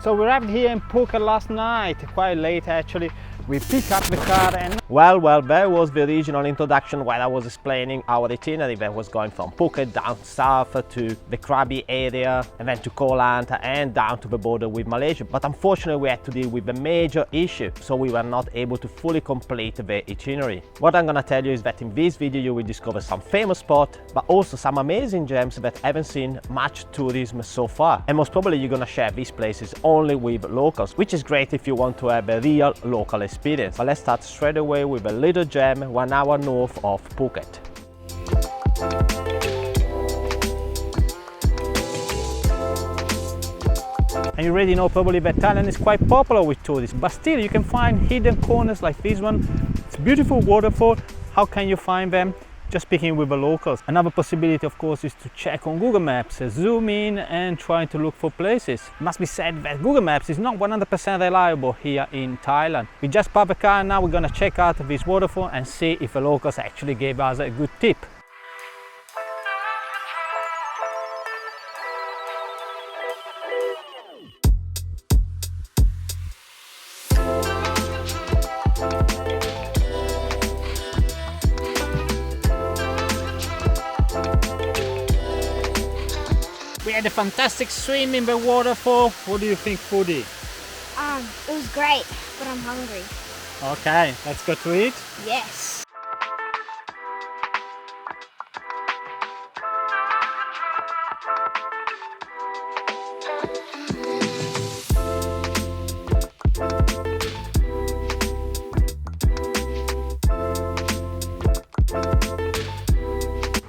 So we arrived here in Phuket last night, quite late actually. We picked up the car and... Well, there was the original introduction while I was explaining our itinerary that was going from Phuket down south to the Krabi area and then to Koh Lanta and down to the border with Malaysia. But unfortunately we had to deal with a major issue, so we were not able to fully complete the itinerary. What I'm gonna tell you is that in this video you will discover some famous spots, but also some amazing gems that haven't seen much tourism so far. And most probably you're gonna share these places only with locals, which is great if you want to have a real local experience. But let's start straight away with a little gem 1 hour north of Phuket. And you already know probably that Thailand is quite popular with tourists, but still you can find hidden corners like this one. It's a beautiful waterfall. How can you find them? Just speaking with the locals. Another possibility of course is to check on Google Maps, zoom in and try to look for places. It must be said that Google Maps is not 100% reliable here in Thailand. We just parked the car and now we're gonna check out this waterfall and see if the locals actually gave us a good tip. We had a fantastic swim in the waterfall. What do you think, foodie? It was great, but I'm hungry. Okay, let's go to eat. Yes.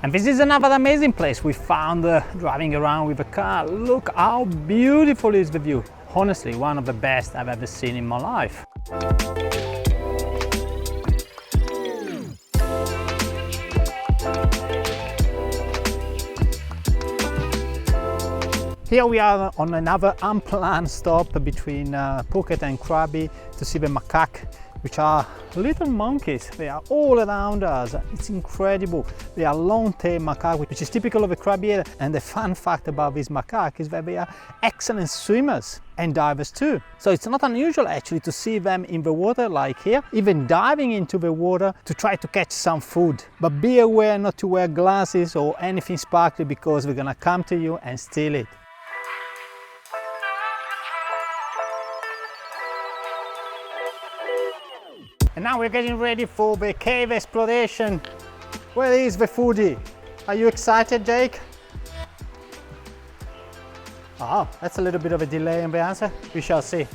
And this is another amazing place we found driving around with a car. Look how beautiful is the view. Honestly, one of the best I've ever seen in my life. Here we are on another unplanned stop between Phuket and Krabi to see the macaque, which are little monkeys. They are all around us. It's incredible. They are long-tailed macaque, which is typical of the Krabi area. And the fun fact about these macaque is that they are excellent swimmers and divers too. So it's not unusual actually to see them in the water like here, even diving into the water to try to catch some food. But be aware not to wear glasses or anything sparkly because they're gonna come to you and steal it. And now we're getting ready for the cave exploration. Where is the foodie? Are you excited, Jake? Oh, that's a little bit of a delay in the answer. We shall see.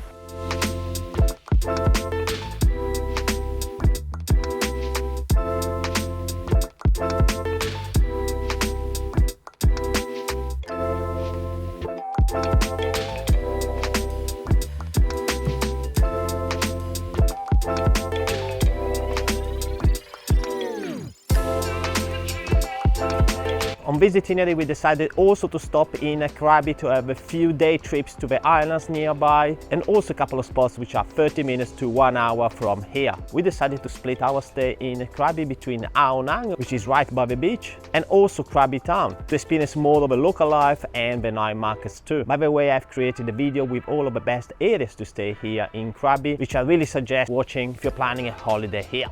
On this itinerary we decided also to stop in Krabi to have a few day trips to the islands nearby and also a couple of spots which are 30 minutes to 1 hour from here. We decided to split our stay in Krabi between Ao Nang, which is right by the beach, and also Krabi town to experience more of the local life and the night markets too. By the way, I've created a video with all of the best areas to stay here in Krabi, which I really suggest watching if you're planning a holiday here.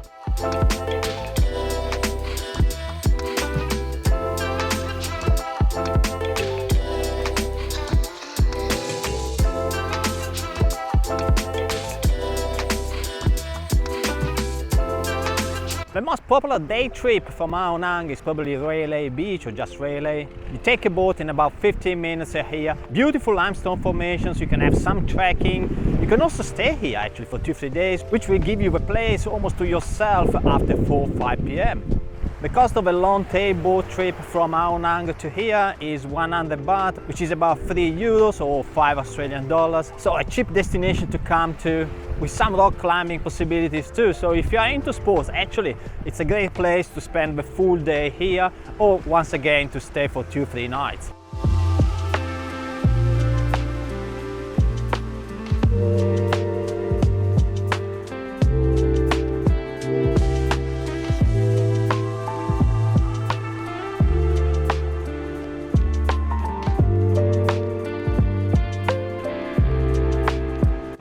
The most popular day trip from Ao Nang is probably Railay Beach or just Railay. You take a boat in about 15 minutes here. Beautiful limestone formations, you can have some trekking. You can also stay here actually for 2-3 days, which will give you the place almost to yourself after 4-5 p.m. The cost of a long tail boat trip from Ao Nang to here is 100 baht, which is about 3 euros or 5 Australian dollars. So a cheap destination to come to with some rock climbing possibilities too. So if you are into sports, actually it's a great place to spend the full day here or once again to stay for 2-3 nights.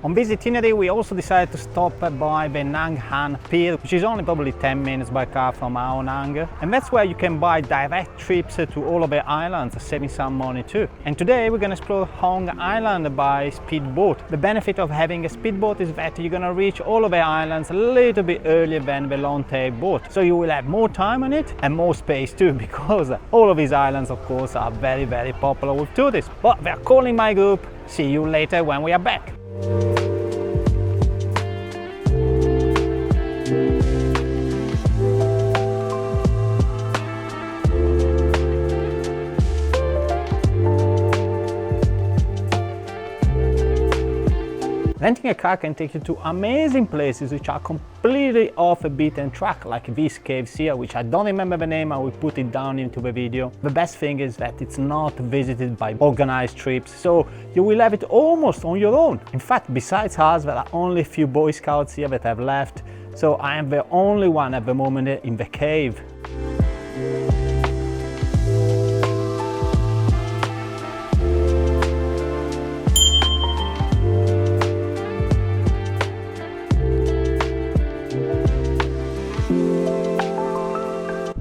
On this itinerary we also decided to stop by the Nang Han Pier, which is only probably 10 minutes by car from Ao Nang, and that's where you can buy direct trips to all of the islands, saving some money too. And today we're going to explore Hong Island by speedboat. The benefit of having a speedboat is that you're going to reach all of the islands a little bit earlier than the long tail boat, so you will have more time on it and more space too, because all of these islands of course are very popular with tourists. But they're calling my group. See you later when we are back. Renting a car can take you to amazing places which are completely off a beaten track, like these caves here, which I don't remember the name. I will put it down into the video. The best thing is that it's not visited by organized trips, so you will have it almost on your own. In fact, besides us, there are only a few Boy Scouts here that have left, so I am the only one at the moment in the cave.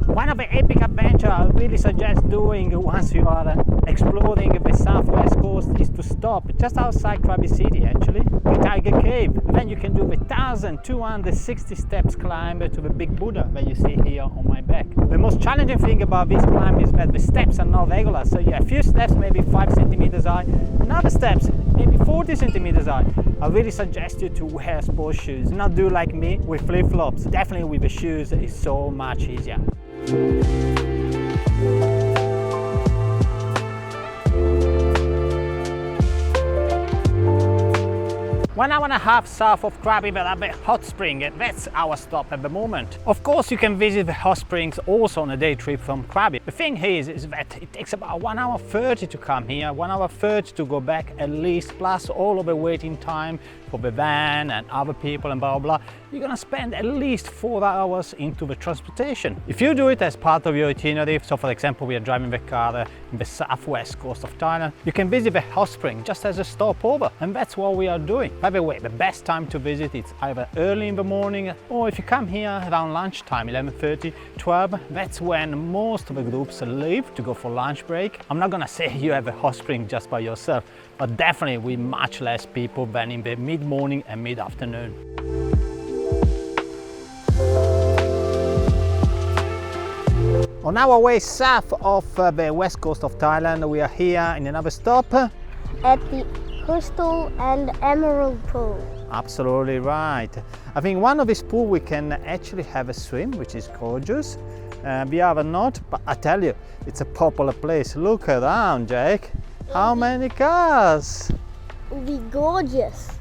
One of the epic adventures I really suggest doing once you are exploring the southwest coast is to stop just outside Krabi city, actually, the Tiger Cave. Then you can do the 1,260 steps climb to the big Buddha that you see here on my back. The most challenging thing about this climb is that the steps are not regular, so you have a few steps maybe 5 centimeters high, and other steps maybe 40 centimeters high. I really suggest you to wear sports shoes, not do like me with flip-flops. Definitely with the shoes it's so much easier. 1 hour and a half south of Krabi, there are the hot spring, and that's our stop at the moment. Of course, you can visit the hot springs also on a day trip from Krabi. The thing is that it takes about 1 hour 30 to come here, 1 hour 30 to go back at least, plus all of the waiting time for the van and other people and blah blah. You're gonna spend at least 4 hours into the transportation. If you do it as part of your itinerary, so for example we are driving the car in the southwest coast of Thailand, you can visit the hot spring just as a stopover, and that's what we are doing. By the way, the best time to visit is either early in the morning, or if you come here around lunchtime, 11:30, 12, that's when most of the groups leave to go for lunch break. I'm not gonna say you have a hot spring just by yourself, but definitely with much less people than in the mid-morning and mid-afternoon. On our way south of the west coast of Thailand, we are here in another stop. At the Crystal and Emerald Pool. Absolutely right. I think one of these pools we can actually have a swim, which is gorgeous. The other not, but I tell you, it's a popular place. Look around, Jake. How many cars? It'll be gorgeous.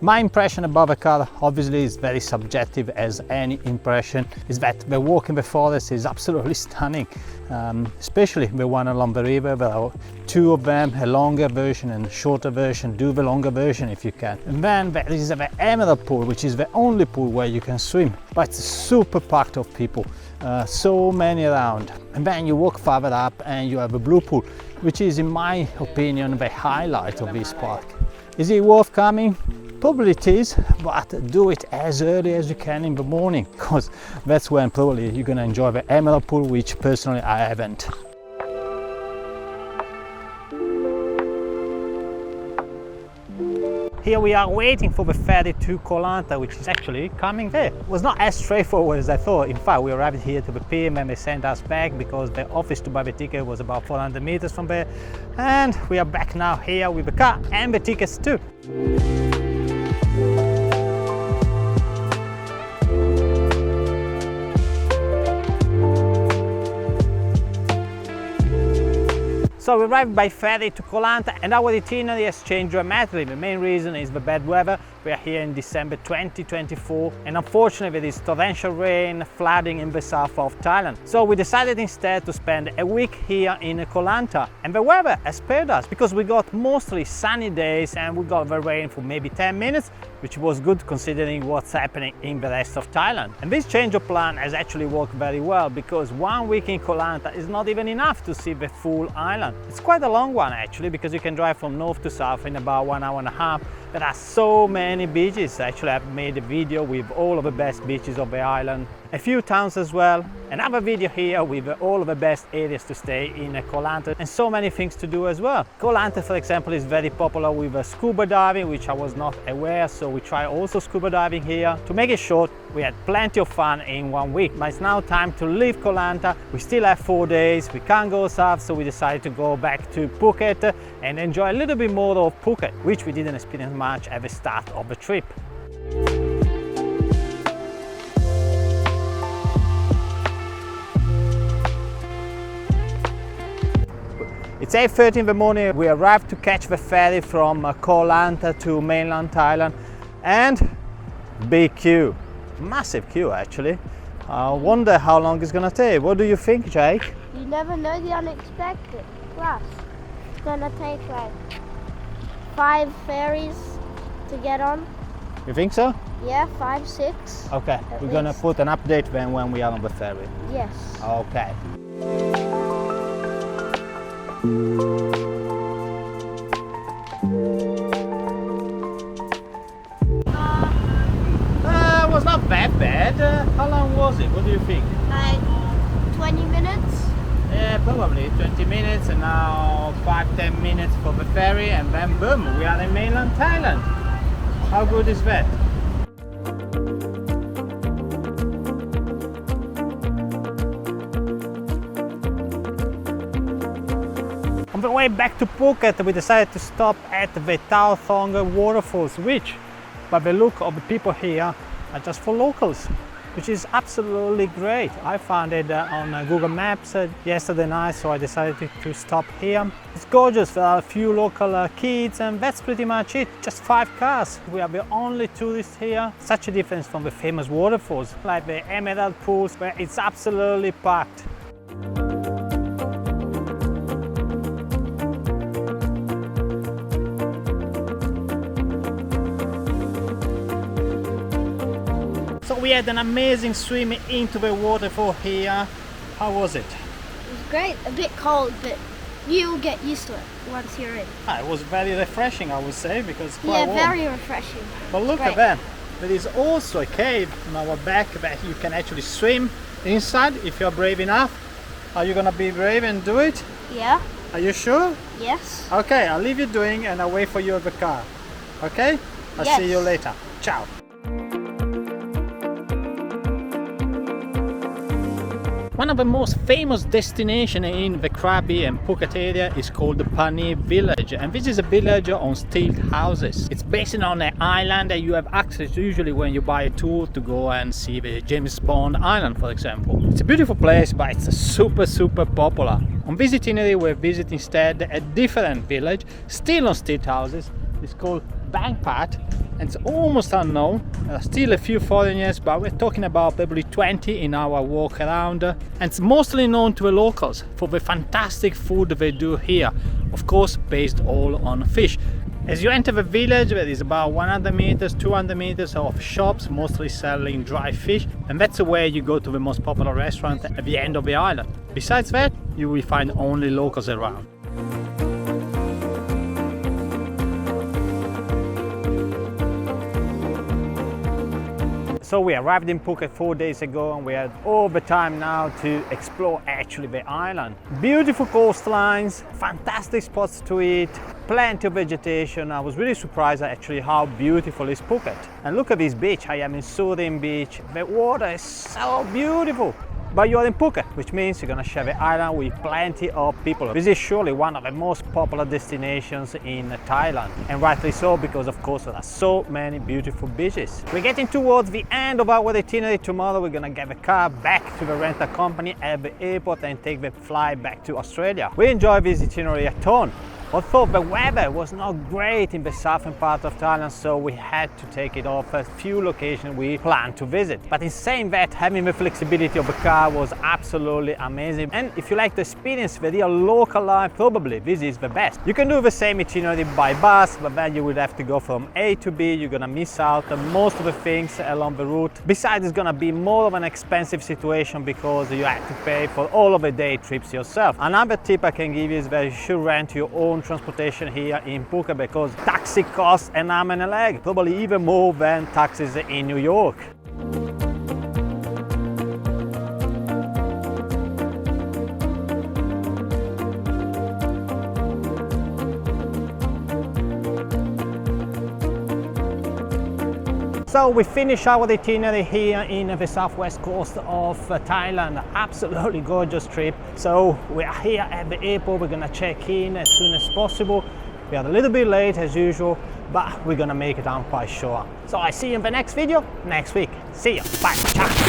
My impression about the car obviously is very subjective as any impression, is that the walk in the forest is absolutely stunning, especially the one along the river. There are 2 of them, a longer version and a shorter version. Do the longer version if you can. And then there is the Emerald Pool, which is the only pool where you can swim, but it's super packed of people, so many around. And then you walk further up and you have a Blue Pool, which is in my opinion the highlight of this park. Is it worth coming? Probably it is, but do it as early as you can in the morning, because that's when probably you're going to enjoy the Emerald Pool, which personally I haven't. Here we are waiting for the ferry to Koh Lanta, which is actually coming there. It was not as straightforward as I thought. In fact, we arrived here to the pier and then they sent us back because the office to buy the ticket was about 400 meters from there. And we are back now here with the car and the tickets too. So we arrived by ferry to Koh Lanta and our itinerary has changed dramatically. The main reason is the bad weather. We are here in December 2024 and unfortunately there is torrential rain, flooding in the south of Thailand. So we decided instead to spend a week here in Koh Lanta, and the weather has spared us because we got mostly sunny days and we got the rain for maybe 10 minutes which was good considering what's happening in the rest of Thailand. And this change of plan has actually worked very well, because 1 week in Koh Lanta is not even enough to see the full island. It's quite a long one actually, because you can drive from north to south in about 1 hour and a half. There are so many beaches. Actually, I've made a video with all of the best beaches of the island, a few towns as well, another video here with all of the best areas to stay in Koh Lanta, and so many things to do as well. Koh Lanta, for example, is very popular with scuba diving, which I was not aware, so we try also scuba diving here. To make it short, we had plenty of fun in 1 week, but it's now time to leave Koh Lanta. We still have 4 days, we can't go south, so we decided to go back to Phuket and enjoy a little bit more of Phuket, which we didn't experience much at the start of the trip. It's 8:30 in the morning. We arrived to catch the ferry from Koh Lanta to mainland Thailand, and big queue, massive queue actually. I wonder how long it's gonna take. What do you think, Jake? You never know the unexpected. Plus, it's gonna take like 5 ferries to get on. You think so? Yeah, 5, 6. Okay, we're gonna put an update then when we are on the ferry. Yes. Okay. It was not that bad. How long was it? What do you think? Like 20 minutes. Yeah, probably 20 minutes, and now 5-10 minutes for the ferry, and then boom, we are in mainland Thailand. How good is that? On the way back to Phuket, we decided to stop at the South waterfalls, which, by the look of the people here, are just for locals, which is absolutely great. I found it on Google Maps yesterday night, so I decided to stop here. It's gorgeous. There are a few local kids, and that's pretty much it. Just 5 cars. We are the only tourists here. Such a difference from the famous waterfalls, like the Emerald Pools, where it's absolutely packed. So we had an amazing swim into the waterfall here. How was it? It was great. A bit cold, but you'll get used to it once you're in. It was very refreshing, I would say, because it's quite warm. Very refreshing. But look at that. There is also a cave on our back that you can actually swim inside if you're brave enough. Are you gonna be brave and do it? Yeah. Are you sure? Yes. Okay, I'll leave you doing, and I'll wait for you at the car. Okay? I'll see you later. Ciao. One of the most famous destinations in the Krabi and Phuket area is called the Pani village, and this is a village on stilt houses. It's based on an island that you have access to usually when you buy a tour to go and see the James Bond island, for example. It's a beautiful place, but it's super popular. On this itinerary we're visiting instead a different village, still on stilt houses. It's called Bangpat, and it's almost unknown. There are still a few foreigners, but we're talking about probably 20 in our walk around, and it's mostly known to the locals for the fantastic food they do here, of course based all on fish. As you enter the village, there is about 100 meters, 200 meters of shops, mostly selling dry fish, and that's where you go to the most popular restaurant at the end of the island. Besides that, you will find only locals around. So we arrived in Phuket 4 days ago, and we had all the time now to explore actually the island. Beautiful coastlines, fantastic spots to eat, plenty of vegetation. I was really surprised actually how beautiful is Phuket. And look at this beach. I am in Surin beach. The water is so beautiful. But you're in Phuket, which means you're gonna share the island with plenty of people. This is surely one of the most popular destinations in Thailand, and rightly so, because of course there are so many beautiful beaches. We're getting towards the end of our itinerary. Tomorrow we're gonna get the car back to the rental company at the airport and take the flight back to Australia. We enjoy this itinerary a ton. Although the weather was not great in the southern part of Thailand, so we had to take it off a few locations we planned to visit. But in saying that, having the flexibility of the car was absolutely amazing. And if you like to experience the real local life, probably this is the best. You can do the same itinerary by bus, but then you would have to go from A to B. You're gonna miss out on most of the things along the route. Besides, it's gonna be more of an expensive situation because you have to pay for all of the day trips yourself. Another tip I can give you is that you should rent your own transportation here in Phuket because taxi costs an arm and a leg, probably even more than taxis in New York. So we finish our itinerary here in the southwest coast of Thailand. Absolutely gorgeous trip. So we are here at the airport. We're gonna check in as soon as possible. We are a little bit late as usual, but we're gonna make it, I'm quite sure. So I see you in the next video next week. See you. Bye. Ciao.